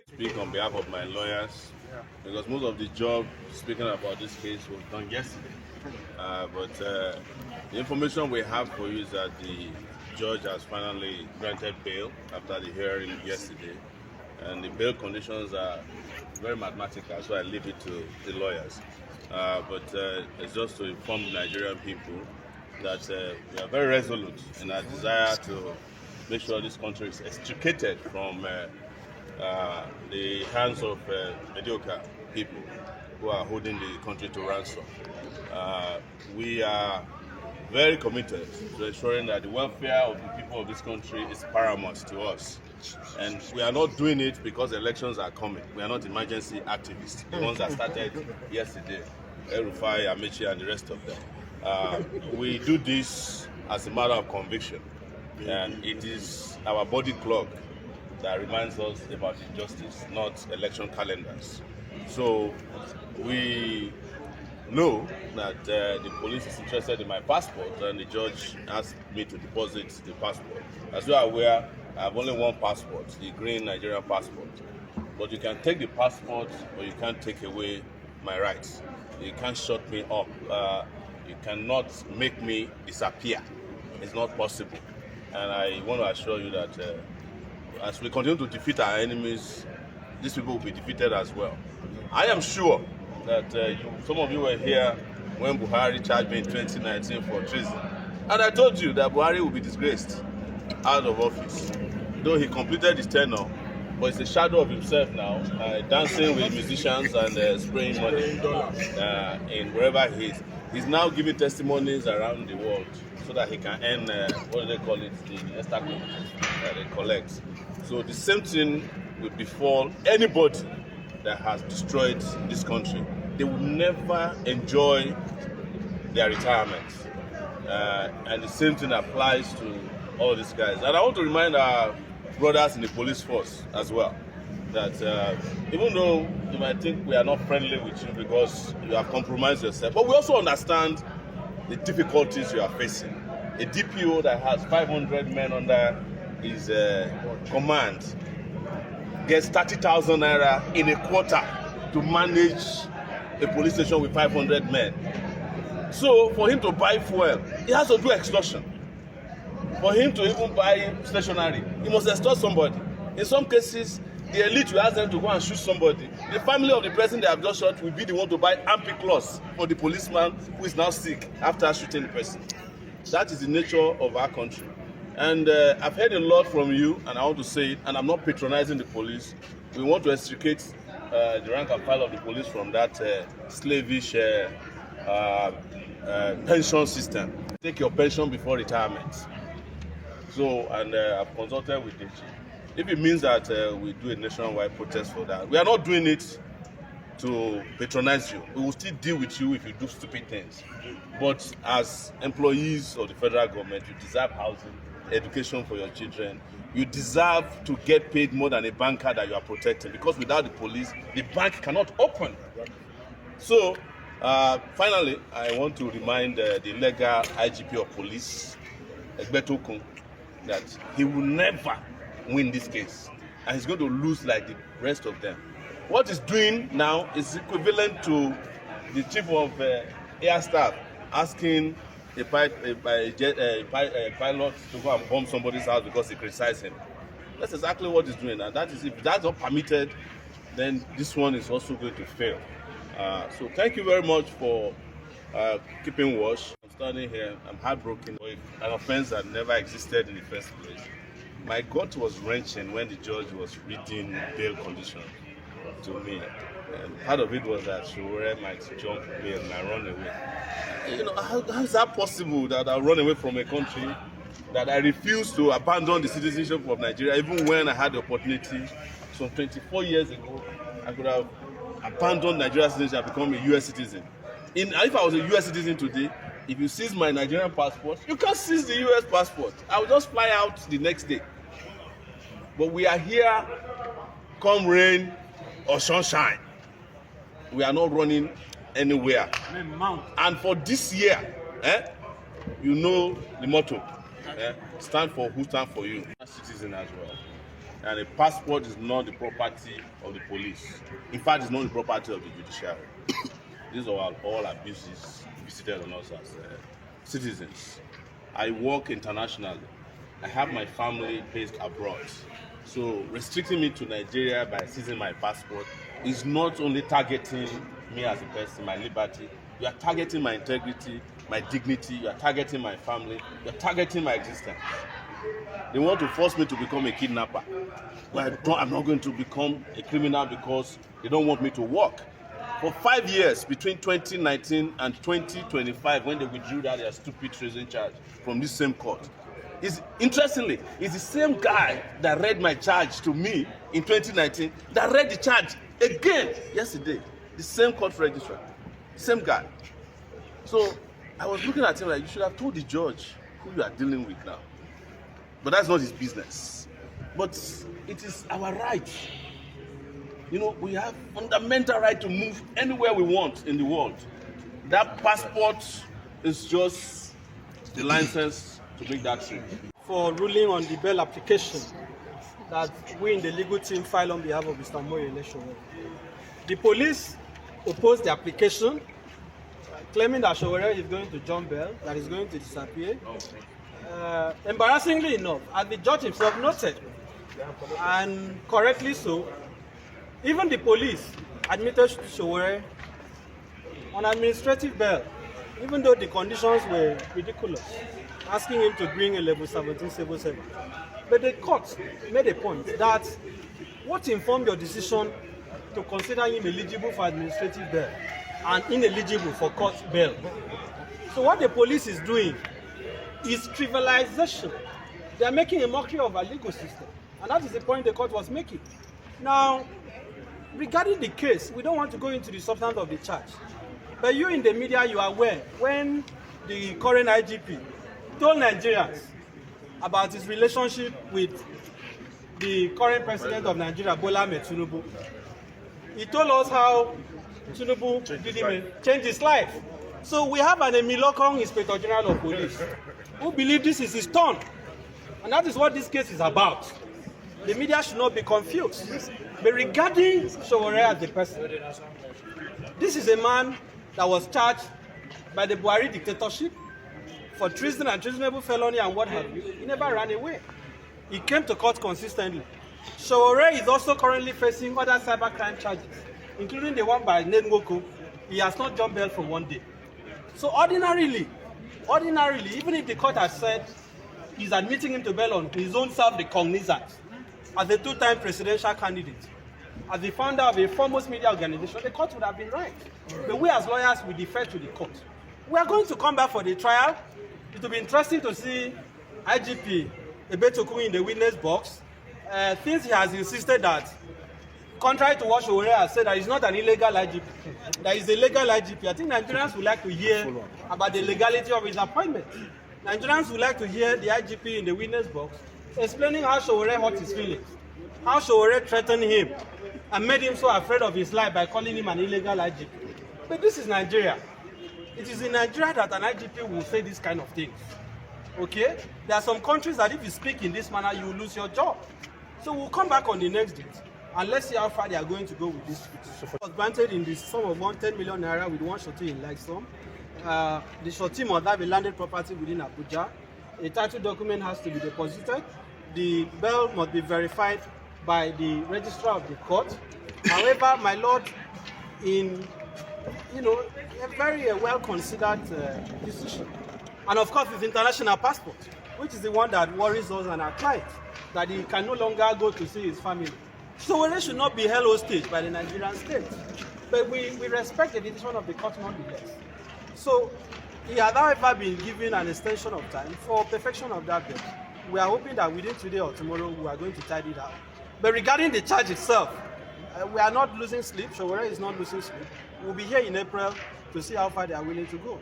Speak on behalf of my lawyers because most of the job speaking about this case was done yesterday. But the information we have for you is that the judge has finally granted bail after the hearing yesterday, and the bail conditions are very mathematical, so I leave it to the lawyers. But it's just to inform the Nigerian people that we are very resolute in our desire to make sure this country is extricated from the hands of mediocre people who are holding the country to ransom. We are very committed to ensuring that the welfare of the people of this country is paramount to us. And we are not doing it because elections are coming. We are not emergency activists, the ones that started yesterday, El-Rufai Amaechi and the rest of them. We do this as a matter of conviction, and it is our body clock that reminds us about injustice, not election calendars. So we know that the police is interested in my passport, and the judge asked me to deposit the passport. As you are aware, I have only one passport, the green Nigerian passport. But you can take the passport, but you can't take away my rights. You can't shut me up. You cannot make me disappear. It's not possible. And I want to assure you that as we continue to defeat our enemies, these people will be defeated as well. I am sure that some of you were here when Buhari charged me in 2019 for treason. And I told you that Buhari will be disgraced out of office. Though he completed his tenure, but it's a shadow of himself now, dancing with musicians and spraying money in wherever he is. He's now giving testimonies around the world so that he can earn, what do they call it, the estaco that they collect. So the same thing will befall anybody that has destroyed this country. They will never enjoy their retirement. And the same thing applies to all these guys. And I want to remind our brothers in the police force as well that even though you might think we are not friendly with you because you have compromised yourself, but we also understand the difficulties you are facing. A DPO that has 500 men under his command gets 30,000 naira in a quarter to manage a police station with 500 men. So for him to buy fuel, he has to do extortion. For him to even buy stationery, he must extort somebody. In some cases, the elite will ask them to go and shoot somebody. The family of the person they have just shot will be the one to buy ampiclos for the policeman who is now sick after shooting the person. That is the nature of our country. And I've heard a lot from you, and I want to say it, and I'm not patronizing the police. We want to extricate the rank and file of the police from that slavish pension system. Take your pension before retirement. So, and I've consulted with the chief. If it means that we do a nationwide protest for that, we are not doing it to patronize you. We will still deal with you if you do stupid things. But as employees of the federal government, you deserve housing, education for your children. You deserve to get paid more than a banker that you are protecting, because without the police, the bank cannot open. So, finally, I want to remind the legal IGP of police, Egbetokun, that he will never win this case, and he's going to lose like the rest of them. What he's doing now is equivalent to the chief of air staff asking a pilot to go and bomb somebody's house because he criticized him. That's exactly what he's doing, and that is, if that's not permitted, then this one is also going to fail. So thank you very much for keeping watch. I'm standing here, I'm heartbroken with an offense that never existed in the first place. My gut was wrenching when the judge was reading bail conditions to me. And part of it was that Sowore might jump bail and I run away. You know, how is that possible that I run away from a country that I refuse to abandon the citizenship of Nigeria, even when I had the opportunity some 24 years ago? I could have abandoned Nigerian citizenship and become a US citizen. If I was a US citizen today, if you seize my Nigerian passport, you can't seize the US passport. I will just fly out the next day. But we are here, come rain or sunshine. we are not running anywhere. And for this year, you know the motto, stand for who stand for you. Citizen as well. And a passport is not the property of the police. In fact, it's not the property of the judiciary. These are all abuses visited on us as citizens. I work internationally. I have my family based abroad. So restricting me to Nigeria by seizing my passport is not only targeting me as a person, my liberty, you are targeting my integrity, my dignity, you are targeting my family, you are targeting my existence. They want to force me to become a kidnapper. But I'm not going to become a criminal because they don't want me to work. For 5 years, between 2019 and 2025, when they withdrew their stupid treason charge from this same court, interestingly, it's the same guy that read my charge to me in 2019 that read the charge again yesterday. The same court registrar, same guy. So I was looking at him like, you should have told the judge who you are dealing with now. But that's not his business. But it is our right. You know, we have fundamental right to move anywhere we want in the world. That passport is just the license to make that trip. For ruling on the bail application that we in the legal team filed on behalf of Mr. Sowore. The police opposed the application, claiming that Sowore is going to jump bail, that is going to disappear. Embarrassingly enough, as the judge himself noted, and correctly so, even the police admitted Sowore on administrative bail, even though the conditions were ridiculous, asking him to bring a level 17 civil servant. But the court made a point that what informed your decision to consider him eligible for administrative bail and ineligible for court bail. So what the police is doing is trivialization. They are making a mockery of our legal system. And that is the point the court was making. Now, regarding the case, we don't want to go into the substance of the charge. But you in the media, you are aware when the current IGP told Nigerians about his relationship with the current president of Nigeria, Bola Ahmed Tinubu. He told us how Tinubu changed his life. So we have an Emilokong Inspector General of Police who believes this is his turn. And that is what this case is about. The media should not be confused. But regarding Sowore as the person, this is a man that was charged by the Buhari dictatorship for treason and treasonable felony and what have you. He never ran away. He came to court consistently. Sowore is also currently facing other cybercrime charges, including the one by Nengoku. He has not jumped bail for 1 day. So ordinarily, even if the court has said he's admitting him to bail on his own self-recognizance as a two-time presidential candidate, as the founder of a foremost media organization, the court would have been right. But we as lawyers, we defer to the court. We are going to come back for the trial. It will be interesting to see IGP Ebetoku in the witness box. Since he has insisted that, contrary to what Sowore has said, that he's not an illegal IGP, that is a legal IGP. I think Nigerians would like to hear about the legality of his appointment. Nigerians would like to hear the IGP in the witness box explaining how Sowore hurt his feelings, how Sowore threatened him and made him so afraid of his life by calling him an illegal IGP. But this is Nigeria. It is in Nigeria that an IGP will say this kind of things. Okay? There are some countries that if you speak in this manner, you will lose your job. So we'll come back on the next date and let's see how far they are going to go with this. It was granted in the sum of 10 million naira with one shorty in like sum. The shorty must have a landed property within Abuja. A title document has to be deposited. The bail must be verified by the registrar of the court. However, my lord, in a very well-considered decision, and of course, his international passport, which is the one that worries us and our clients, that he can no longer go to see his family. Sowore should not be held hostage by the Nigerian state. But we respect the decision of the court nonetheless. So he has, however, been given an extension of time for perfection of that bill. We are hoping that within today or tomorrow we are going to tidy it out. But regarding the charge itself, we are not losing sleep. Sowore is not losing sleep. We'll be here in April to see how far they are willing to go.